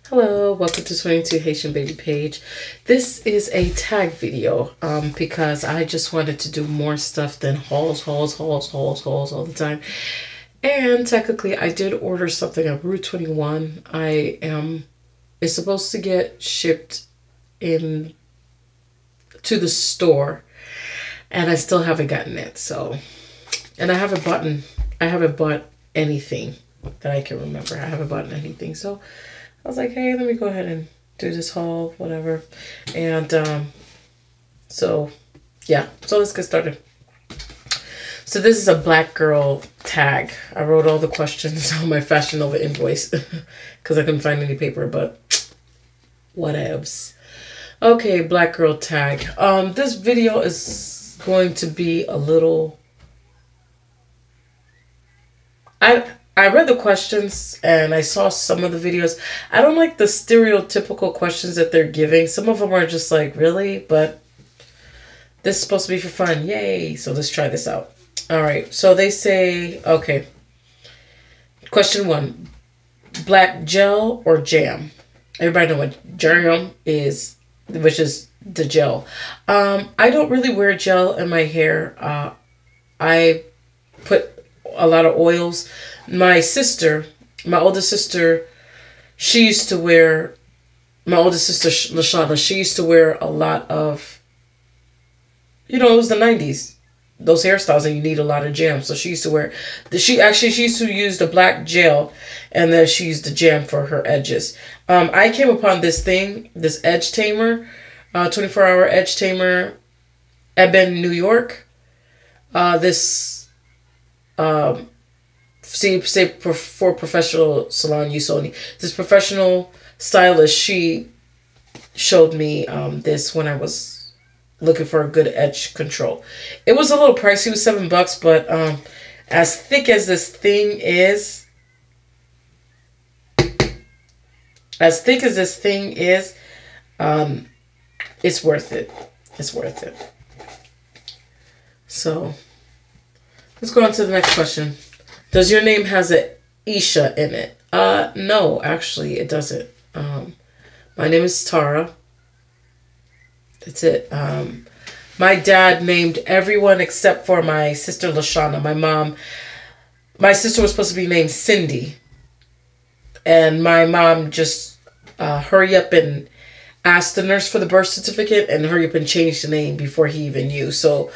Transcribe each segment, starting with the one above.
Hello, welcome to 22 Haitian Baby Page. This is a tag video because I just wanted to do more stuff than hauls all the time. And technically I did order something at Route 21. It's supposed to get shipped in to the store and I still haven't gotten it. So, and I haven't bought anything that I can remember. I haven't bought anything. So I was like, hey, let me go ahead and do this haul, whatever. And so yeah, so let's get started. So this is a black girl tag. I wrote all the questions on my Fashion Nova invoice because I couldn't find any paper, but whatevs. Okay, black girl tag. This video is going to be a little... I read the questions and I saw some of the videos. I don't like the stereotypical questions that they're giving. Some of them are just like, really? But this is supposed to be for fun. Yay. So let's try this out. All right. So they say, okay. Question 1. Black gel or jam? Everybody know what jam is, which is the gel. I don't really wear gel in my hair. I put a lot of oils. My oldest sister, she used to wear, my oldest sister, Lashana, she used to wear a lot of, it was the 90s. Those hairstyles and you need a lot of jam. So she used to wear, she used to use the black gel and then she used the jam for her edges. I came upon this thing, this edge tamer, 24-hour edge tamer, Eben, New York. Say for professional salon use only. This professional stylist, she showed me this when I was looking for a good edge control. It was a little pricey, it was $7, but as thick as this thing is, it's worth it. It's worth it. So let's go on to the next question. Does your name has a Isha in it? No, actually it doesn't. My name is Tara. That's it. My dad named everyone except for my sister Lashana. My sister was supposed to be named Cindy. And my mom just hurry up and asked the nurse for the birth certificate and hurry up and change the name before he even knew. So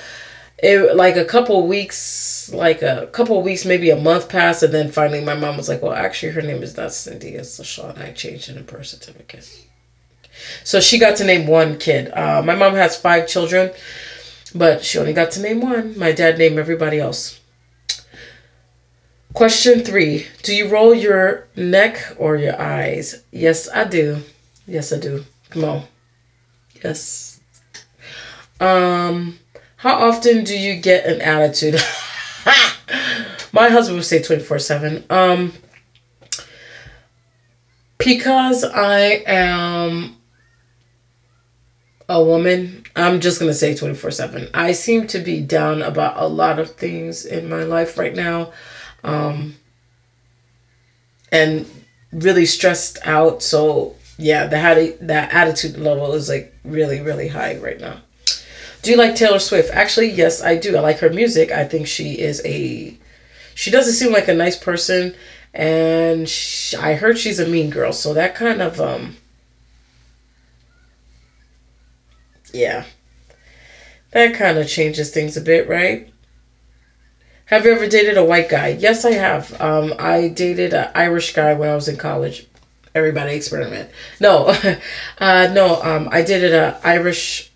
it like a couple of weeks, maybe a month passed, and then finally my mom was like, well, actually her name is not Cindy, it's LaShawn. I changed it in birth certificate. So she got to name one kid. My mom has 5 children, but she only got to name one. My dad named everybody else. Question 3. Do you roll your neck or your eyes? Yes, I do. Yes, I do. Come on. Yes. How often do you get an attitude? My husband would say 24/7. Because I am a woman, I'm just going to say 24/7. I seem to be down about a lot of things in my life right now. And really stressed out. So yeah, that attitude level is like really, really high right now. Do you like Taylor Swift? Actually, yes, I do. I like her music. I think she doesn't seem like a nice person. And I heard she's a mean girl. So that kind of, yeah. That kind of changes things a bit, right? Have you ever dated a white guy? Yes, I have. I dated an Irish guy when I was in college. Everybody experiment. No. I dated an Irish,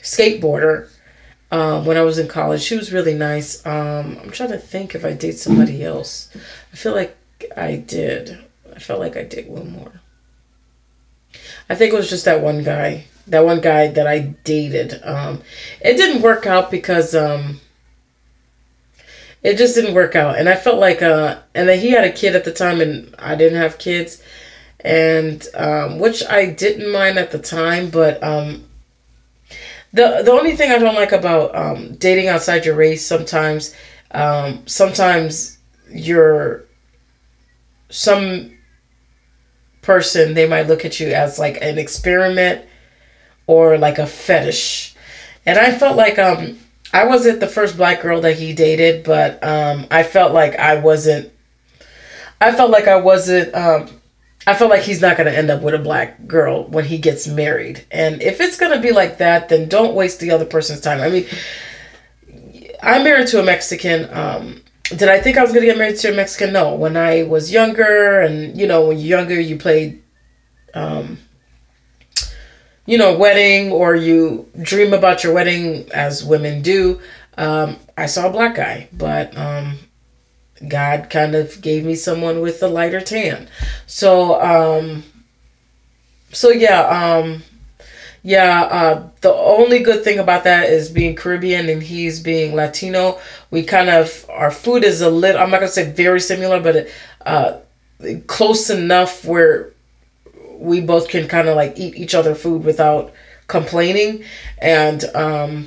skateboarder when I was in college. She was really nice. I'm trying to think if I date somebody else. I feel like I did. I felt like I did one more. I think it was just that one guy. That one guy that I dated. It didn't work out because it just didn't work out. And I felt like and then he had a kid at the time and I didn't have kids. And which I didn't mind at the time, but the only thing I don't like about dating outside your race, sometimes person, they might look at you as like an experiment or like a fetish. And I felt like I wasn't the first black girl that he dated, but I felt like I wasn't. I felt like I wasn't. I felt like he's not going to end up with a black girl when he gets married. And if it's going to be like that, then don't waste the other person's time. I mean, I'm married to a Mexican. Did I think I was going to get married to a Mexican? No. When I was younger, and you know, when you're younger, you played, you know, wedding, or you dream about your wedding as women do. I saw a black guy, but God kind of gave me someone with a lighter tan. So, the only good thing about that is being Caribbean and he's being Latino. We kind of, our food is a little, I'm not going to say very similar, but close enough where we both can kind of like eat each other food without complaining. And the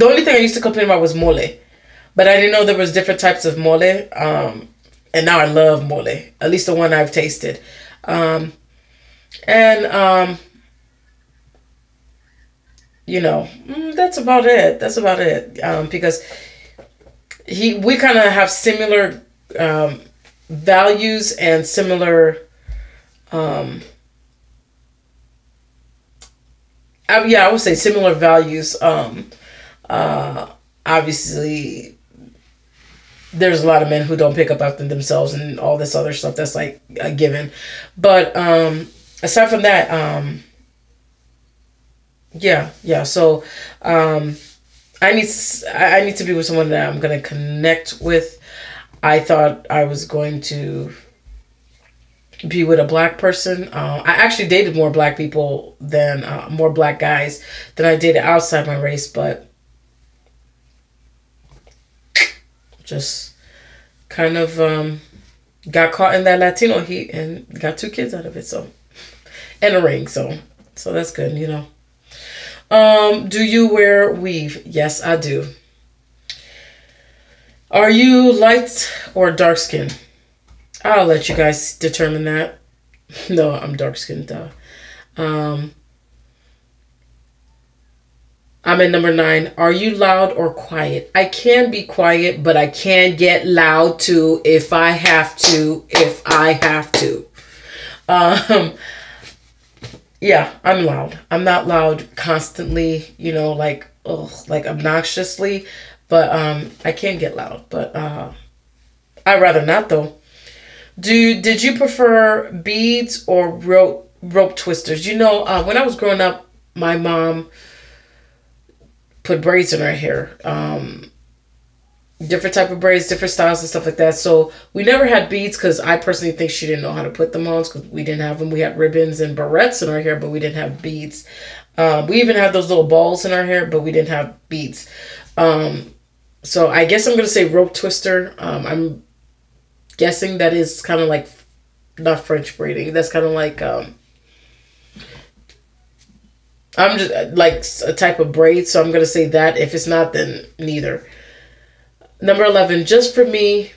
only thing I used to complain about was mole. But I didn't know there was different types of mole. And now I love mole. At least the one I've tasted. You know, that's about it. That's about it. Because we kind of have similar values and similar... I would say similar values. Obviously... There's a lot of men who don't pick up after themselves and all this other stuff that's like a given. But aside from that, So I need to be with someone that I'm gonna connect with. I thought I was going to be with a black person. I actually dated more black people than more black guys than I dated outside my race, but just kind of got caught in that Latino heat and got 2 kids out of it, so, and a ring, so that's good, you know. Do you wear weave? Yes, I do. Are you light or dark skinned? I'll let you guys determine that. No, I'm dark skinned. I'm at number 9. Are you loud or quiet? I can be quiet, but I can get loud too if I have to. Yeah, I'm loud. I'm not loud constantly, you know, like obnoxiously, but I can get loud. But I'd rather not though. Did you prefer beads or rope twisters? You know, when I was growing up, my mom put braids in her hair, different type of braids, different styles and stuff like that. So we never had beads because I personally think she didn't know how to put them on because we didn't have them. We had ribbons and barrettes in our hair, but we didn't have beads. We even had those little balls in our hair, but we didn't have beads. So I guess I'm going to say rope twister. I'm guessing that is kind of like, not French braiding. That's kind of like, I'm just like a type of braid, so I'm going to say that. If it's not, then neither. Number 11, Just For Me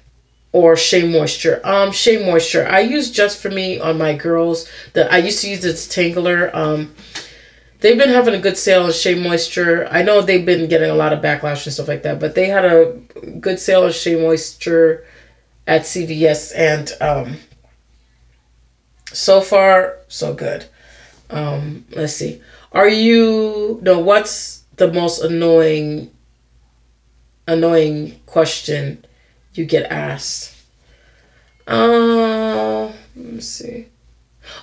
or Shea Moisture? Shea Moisture. I use Just For Me on my girls. I used to use this Tangler. They've been having a good sale of Shea Moisture. I know they've been getting a lot of backlash and stuff like that, but they had a good sale of Shea Moisture at CVS, and so far, so good. Let's see. What's the most annoying question you get asked? Let me see.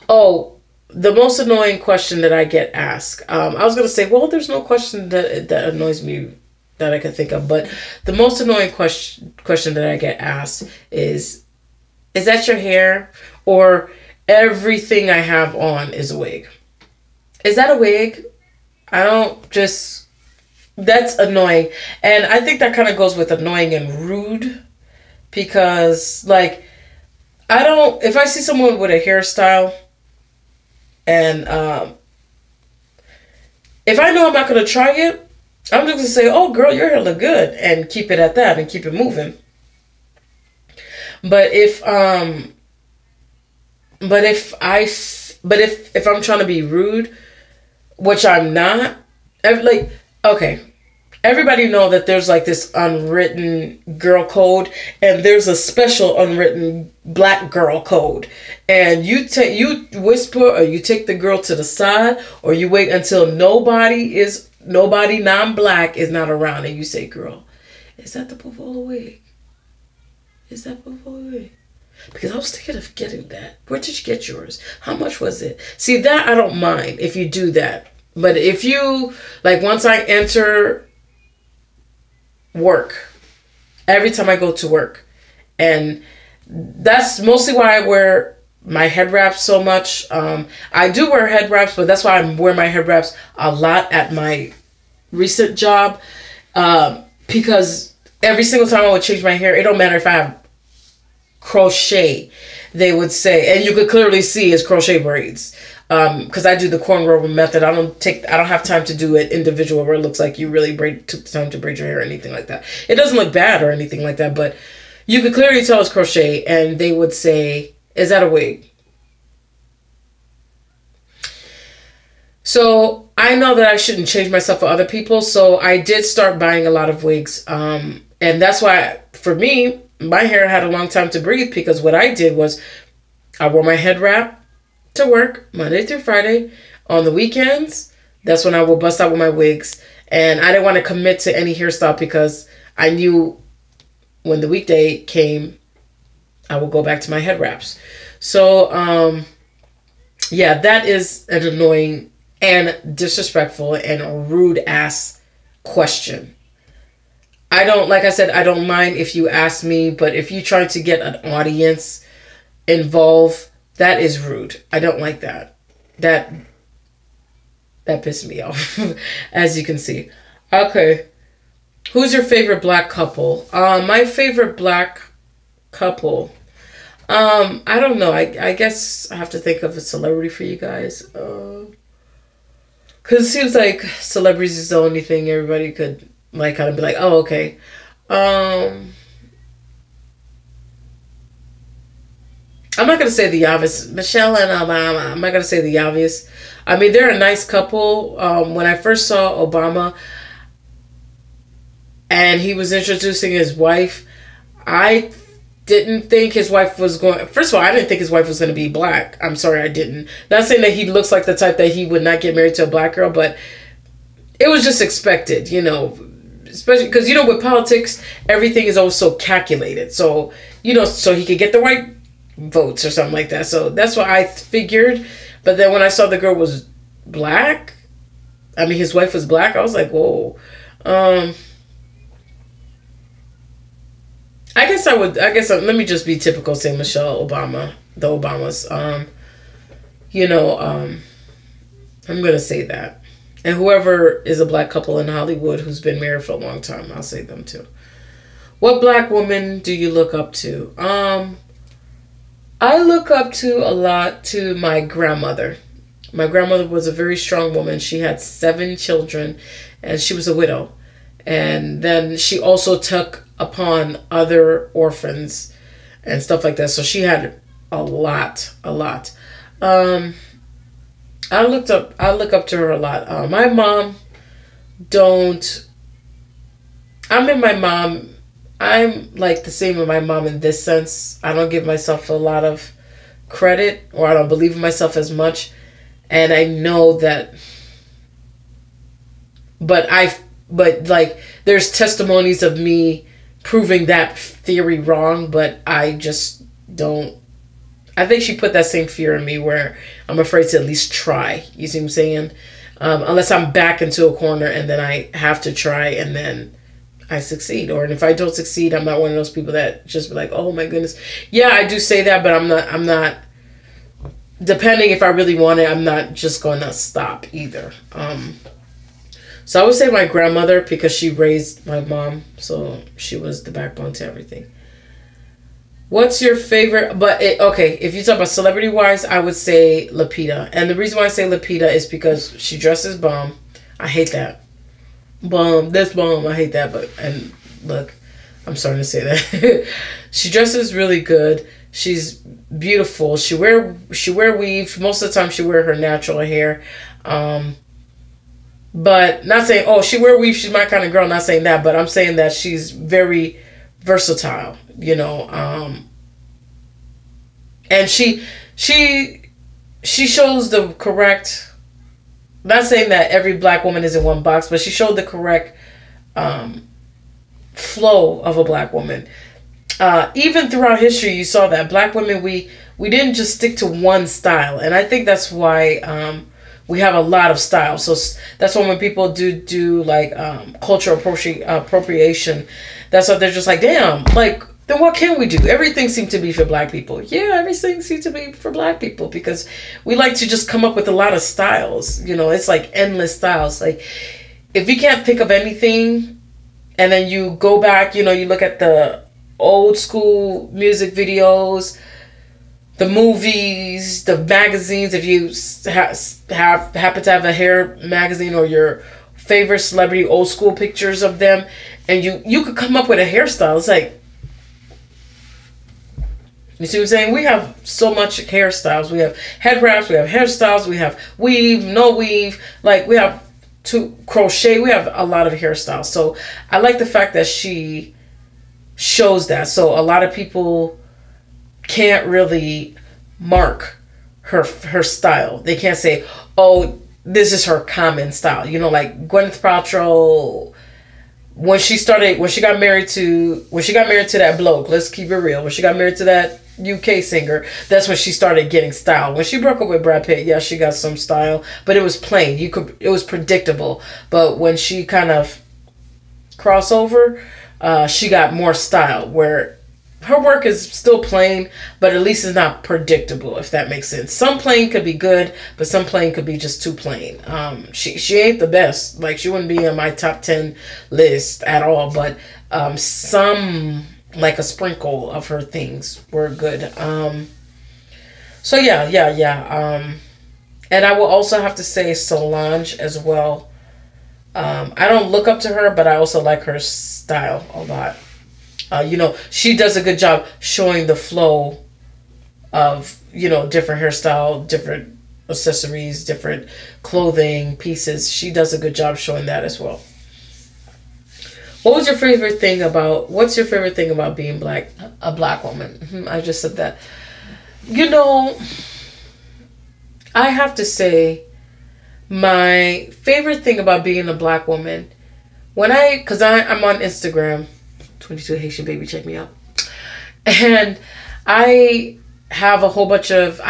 Oh, the most annoying question that I get asked. I was going to say, well, there's no question that annoys me that I can think of, but the most annoying question that I get asked is that your hair? Or everything I have on is a wig. Is that a wig? That's annoying. And I think that kind of goes with annoying and rude, because like, if I see someone with a hairstyle and if I know I'm not going to try it, I'm just going to say, oh girl, your hair look good, and keep it at that and keep it moving. But if But if I'm trying to be rude, which I'm not, like, okay, everybody know that there's like this unwritten girl code, and there's a special unwritten black girl code. And you whisper, or you take the girl to the side, or you wait until nobody non-black is not around, and you say, "Girl, is that the Povola wig? Is that Povola wig?" Because I was thinking of getting that. Where did you get yours? How much was it? See, that I don't mind if you do that. But if you, like, once I enter work, every time I go to work, and that's mostly why I wear my head wraps so much. I do wear head wraps, but that's why I wear my head wraps a lot at my recent job. Because every single time I would change my hair, it don't matter if I have crochet, they would say, and you could clearly see it's crochet braids. Because I do the cornrow method. I don't have time to do it individual where it looks like you really took the time to braid your hair or anything like that. It doesn't look bad or anything like that, but you could clearly tell it's crochet, and they would say, "Is that a wig?" So I know that I shouldn't change myself for other people, so I did start buying a lot of wigs. And that's why, for me, my hair had a long time to breathe, because what I did was I wore my head wrap to work Monday through Friday. On the weekends, that's when I will bust out with my wigs. And I didn't want to commit to any hairstyle, because I knew when the weekday came, I would go back to my head wraps. So, yeah, that is an annoying and disrespectful and rude ass question. Like I said, I don't mind if you ask me, but if you try to get an audience involved, that is rude. I don't like that. That pissed me off, as you can see. Okay. Who's your favorite black couple? My favorite black couple. I don't know. I guess I have to think of a celebrity for you guys. Because it seems like celebrities is the only thing everybody could, like, kind of be like, oh, okay. I'm not going to say the obvious. Michelle and Obama. I'm not going to say the obvious. I mean, they're a nice couple. When I first saw Obama and he was introducing his wife, I didn't think his wife was going... First of all, I didn't think his wife was going to be black. I'm sorry, I didn't. Not saying that he looks like the type that he would not get married to a black girl, but it was just expected, you know. Especially because, you know, with politics, everything is always so calculated. So, you know, so he could get the white votes or something like that. So that's what I figured. But then when I saw the girl was black, I mean, his wife was black, I was like, whoa. Let me just be typical, say Michelle Obama, the Obamas. I'm going to say that. And whoever is a black couple in Hollywood who's been married for a long time, I'll say them too. What black woman do you look up to? I look up to a lot to my grandmother. My grandmother was a very strong woman. She had 7 children, and she was a widow. And then she also took upon other orphans and stuff like that. So she had a lot. I look up to her a lot. My mom I'm like the same with my mom in this sense. I don't give myself a lot of credit, or I don't believe in myself as much. And I know that, but like, there's testimonies of me proving that theory wrong, but I just don't. I think she put that same fear in me where I'm afraid to at least try. You see what I'm saying? Unless I'm back into a corner and then I have to try and then I succeed. Or if I don't succeed, I'm not one of those people that just be like, oh my goodness. Yeah, I do say that, but I'm not, depending if I really want it, I'm not just going to stop either. So I would say my grandmother, because she raised my mom, so she was the backbone to everything. What's your favorite? Okay, if you talk about celebrity-wise, I would say Lupita. And the reason why I say Lupita is because she dresses bomb. I hate that. Bomb, this bomb, I hate that. And look, I'm starting to say that. She dresses really good. She's beautiful. She wear weave. Most of the time she wear her natural hair. But not saying, oh, she wear weave, she's my kind of girl. Not saying that, but I'm saying that she's very versatile, you know. And she shows the correct, not saying that every black woman is in one box, but she showed the correct flow of a black woman. Even throughout history, you saw that black women, we didn't just stick to one style. And I think that's why we have a lot of styles. So that's why when people do like cultural appropriation, that's why they're just like, damn, like, then what can we do? Everything seems to be for black people. Yeah, everything seems to be for black people because we like to just come up with a lot of styles. You know, it's like endless styles. Like, if you can't think of anything and then you go back, you know, you look at the old school music videos, the movies, the magazines, if you happen to have a hair magazine or your favorite celebrity old school pictures of them, and you could come up with a hairstyle. It's like, you see what I'm saying? We have so much hairstyles. We have head wraps, we have hairstyles, we have weave, no weave, like we have crochet, we have a lot of hairstyles. So I like the fact that she shows that. So a lot of people can't really mark her style. They can't say, oh, this is her common style. You know, like Gwyneth Paltrow, when she got married to that bloke, let's keep it real, when she got married to that UK singer, that's when she started getting style. When she broke up with Brad Pitt, yeah, she got some style, but it was plain. It was predictable. But when she kind of crossover, she got more style, where her work is still plain, but at least it's not predictable, if that makes sense. Some plain could be good, but some plain could be just too plain. She ain't the best. Like, she wouldn't be on my top 10 list at all, but some, like a sprinkle of her things were good. So yeah. And I will also have to say Solange as well. I don't look up to her, but I also like her style a lot. You know, she does a good job showing the flow of, you know, different hairstyle, different accessories, different clothing pieces. She does a good job showing that as well. What's your favorite thing about being a black woman? I just said that. You know, I have to say my favorite thing about being a black woman, because I'm on Instagram, 22 Haitian baby, check me out. And I follow a whole bunch of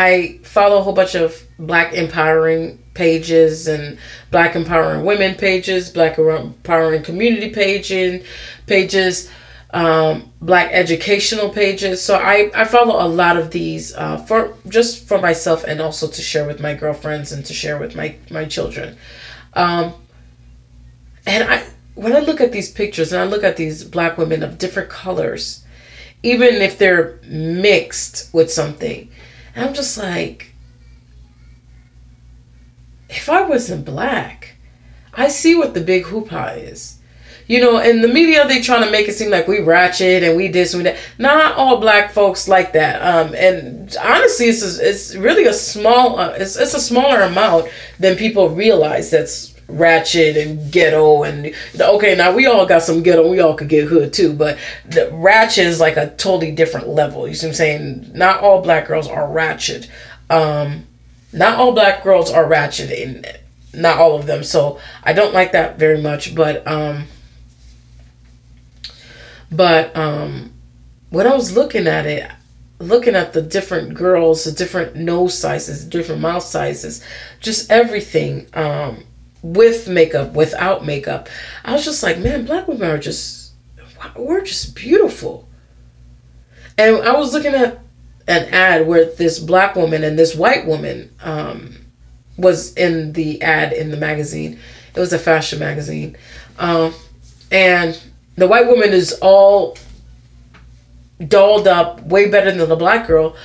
black empowering pages and black empowering women pages, black empowering community pages, black educational pages. So I follow a lot of these for myself, and also to share with my girlfriends and to share with my children. And when I look at these pictures and I look at these black women of different colors, even if they're mixed with something, and I'm just like, if I wasn't black, I see what the big hoopah is. You know, in the media, they trying to make it seem like we ratchet and we this and we that. Not all black folks like that. And honestly, it's really a it's a smaller amount than people realize that's ratchet and ghetto. And okay, now we all got some ghetto, we all could get hood too, but the ratchet is like a totally different level. You see what I'm saying? Not all black girls are ratchet. Not all black girls are ratchet, and not all of them. So I don't like that very much. But when I was looking at the different girls, the different nose sizes, different mouth sizes, just everything, with makeup, without makeup, I was just like, man, black women we're just beautiful. And I was looking at an ad where this black woman and this white woman was in the ad in the magazine. It was a fashion magazine. And the white woman is all dolled up, way better than the black girl.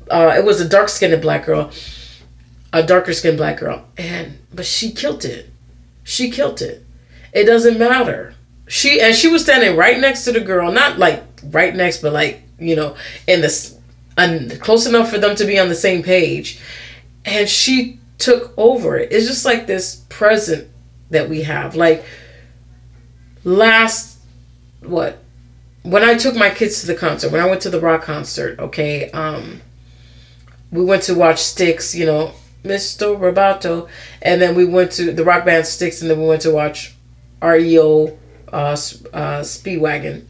It was a dark-skinned black girl. A darker-skinned black girl. But she killed it. She killed it. It doesn't matter. She was standing right next to the girl. Not like right next, but like, you know, in this close enough for them to be on the same page. And she took over it. It's just like this present that we have. Like when I took my kids to the concert, when I went to the rock concert, okay, we went to watch Styx, you know, Mr. Roboto, and then we went to the rock band Styx, and then we went to watch REO Speedwagon.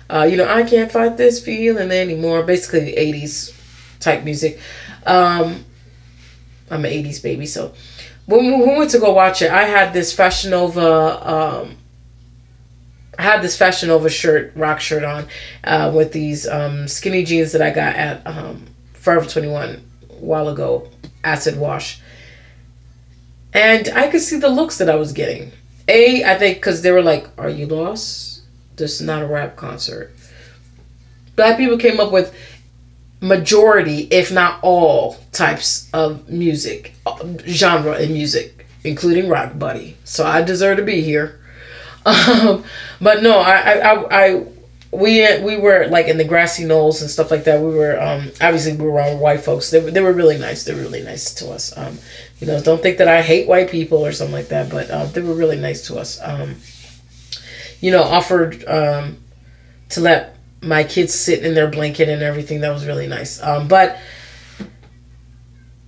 You know, I can't fight this feeling anymore. Basically 80s type music. I'm an 80s baby, so when we went to go watch it, I had this Fashion Nova shirt, rock shirt on, with these skinny jeans that I got at Forever 21 a while ago, acid wash. And I could see the looks that I was getting. I think because they were like, "Are you lost? This is not a rap concert." Black people came up with majority, if not all, types of music, genre in music, including rock, buddy. So I deserve to be here. But no, we were like in the grassy knolls and stuff like that. We were obviously we were around white folks. They were really nice. They were really nice to us. You know, don't think that I hate white people or something like that. But they were really nice to us. You know, offered to let my kids sit in their blanket and everything. That was really nice. But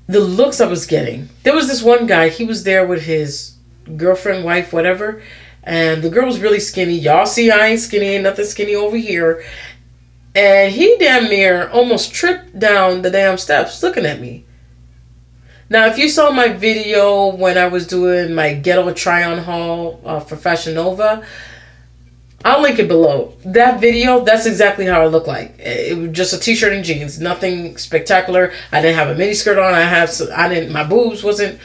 the looks I was getting, there was this one guy. He was there with his girlfriend, wife, whatever. And the girl was really skinny. Y'all see I ain't skinny. Ain't nothing skinny over here. And he damn near almost tripped down the damn steps looking at me. Now, if you saw my video when I was doing my Ghetto try-on haul for Fashion Nova, I'll link it below. That video, that's exactly how I look like. It was just a t-shirt and jeans. Nothing spectacular. I didn't have a mini skirt on. My boobs wasn't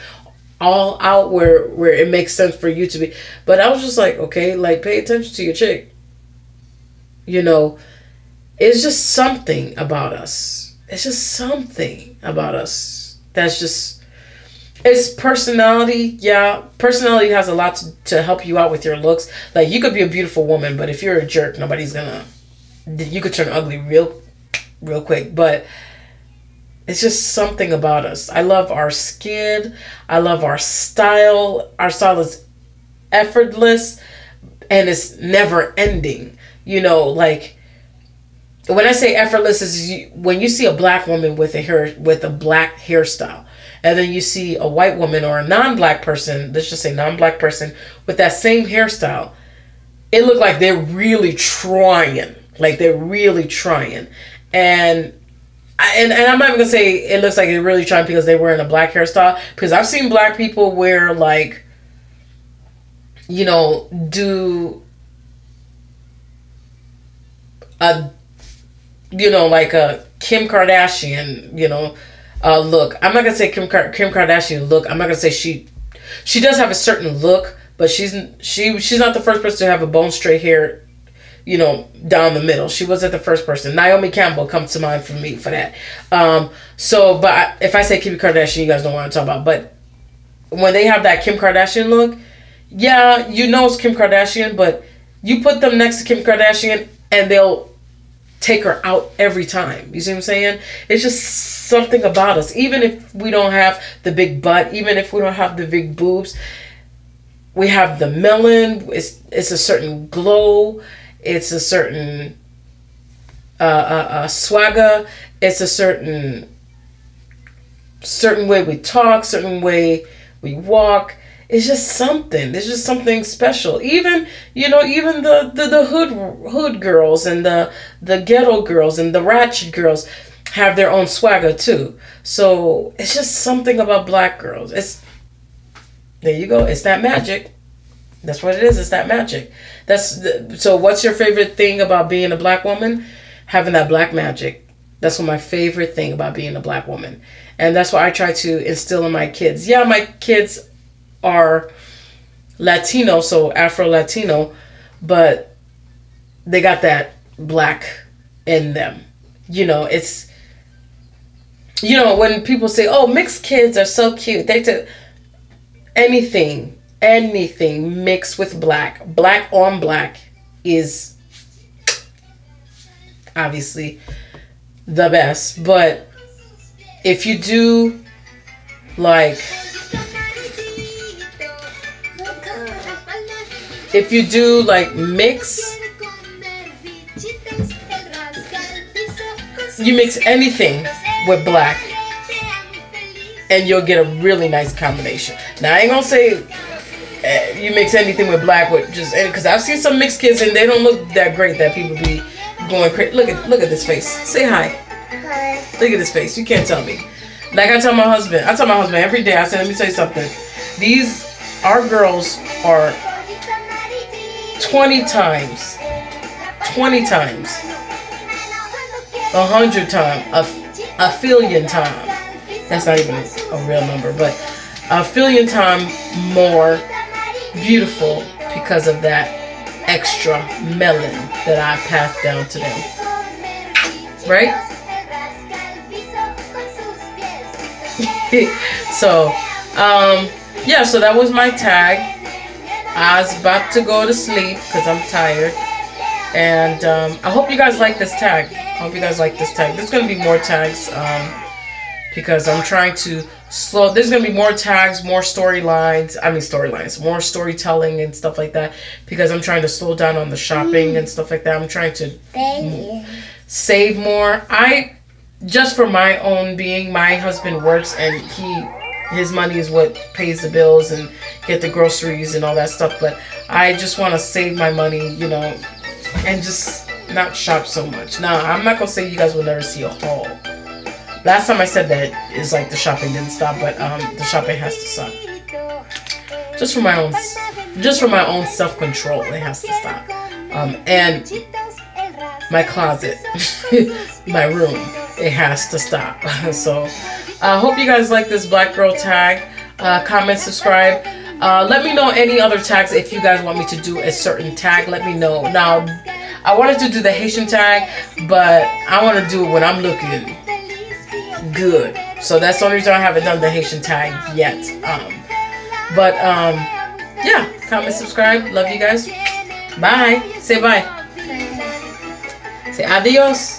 all out where it makes sense for you to be. But I was just like, okay, like, pay attention to your chick. You know, it's just something about us. It's just something about us that's just, it's personality. Yeah, personality has a lot to help you out with your looks. Like, you could be a beautiful woman, but if you're a jerk, you could turn ugly real quick. But it's just something about us. I love our skin. I love our style. Our style is effortless and it's never ending. You know, like, when I say effortless, is when you see a black woman with a black hairstyle, and then you see a white woman or a non-black person, let's just say non-black person, with that same hairstyle, it looked like they're really trying. Like, they're really trying. And I'm not even gonna say it looks like they're really trying because they're wearing a black hairstyle, because I've seen black people wear, like, you know, do like a Kim Kardashian, look. I'm not gonna say Kim Kardashian look. I'm not gonna say she does have a certain look, but she's not the first person to have a bone straight hair, down the middle. She wasn't the first person. Naomi Campbell comes to mind for me for that. But if I say Kim Kardashian, you guys know what I'm talking about. But when they have that Kim Kardashian look, yeah, it's Kim Kardashian, but you put them next to Kim Kardashian and they'll take her out every time. You see what I'm saying? It's just something about us. Even if we don't have the big butt, even if we don't have the big boobs, we have the melon. It's a certain glow. It's a certain swagger. It's a certain way we talk, certain way we walk. It's just something. It's just something special. Even the hood girls and the ghetto girls and the ratchet girls have their own swagger too. So it's just something about black girls. There you go. It's that magic. That's what it is. It's that magic. So what's your favorite thing about being a black woman? Having that black magic. That's what my favorite thing about being a black woman. And that's what I try to instill in my kids. Yeah, my kids are Latino, so Afro-Latino, but they got that black in them. It's, when people say, oh, mixed kids are so cute, they do anything mixed with black on black is obviously the best. But if you do like, mix, you mix anything with black and you'll get a really nice combination. Now I ain't gonna say you mix anything with black with just, because I've seen some mixed kids and they don't look that great, that people be going crazy. Look at this face. Say hi. Hi. Look at this face. You can't tell me. Like I tell my husband every day, I say, let me tell you something. Our girls are 20 times, 100 times, a billion times. That's not even a real number, but a billion times more beautiful because of that extra melon that I passed down to them. Right? So, yeah, so that was my tag. I was about to go to sleep because I'm tired. And I hope you guys like this tag. There's going to be more tags because I'm trying to there's going to be more tags, more storylines, more storytelling and stuff like that, because I'm trying to slow down on the shopping and stuff like that. I'm trying to save more. Just for my own being, my husband works and his money is what pays the bills and get the groceries and all that stuff. But I just want to save my money, you know, and just not shop so much. Now, I'm not going to say you guys will never see a haul. Last time I said that is like the shopping didn't stop, but the shopping has to stop. Just for my own self-control, it has to stop. And my closet, my room, it has to stop. So I hope you guys like this black girl tag. Comment, subscribe. Let me know any other tags. If you guys want me to do a certain tag, let me know. Now, I wanted to do the Haitian tag, but I want to do it when I'm looking good. So that's the only reason I haven't done the Haitian tag yet. Yeah, comment, subscribe. Love you guys. Bye. Say bye. Say adios.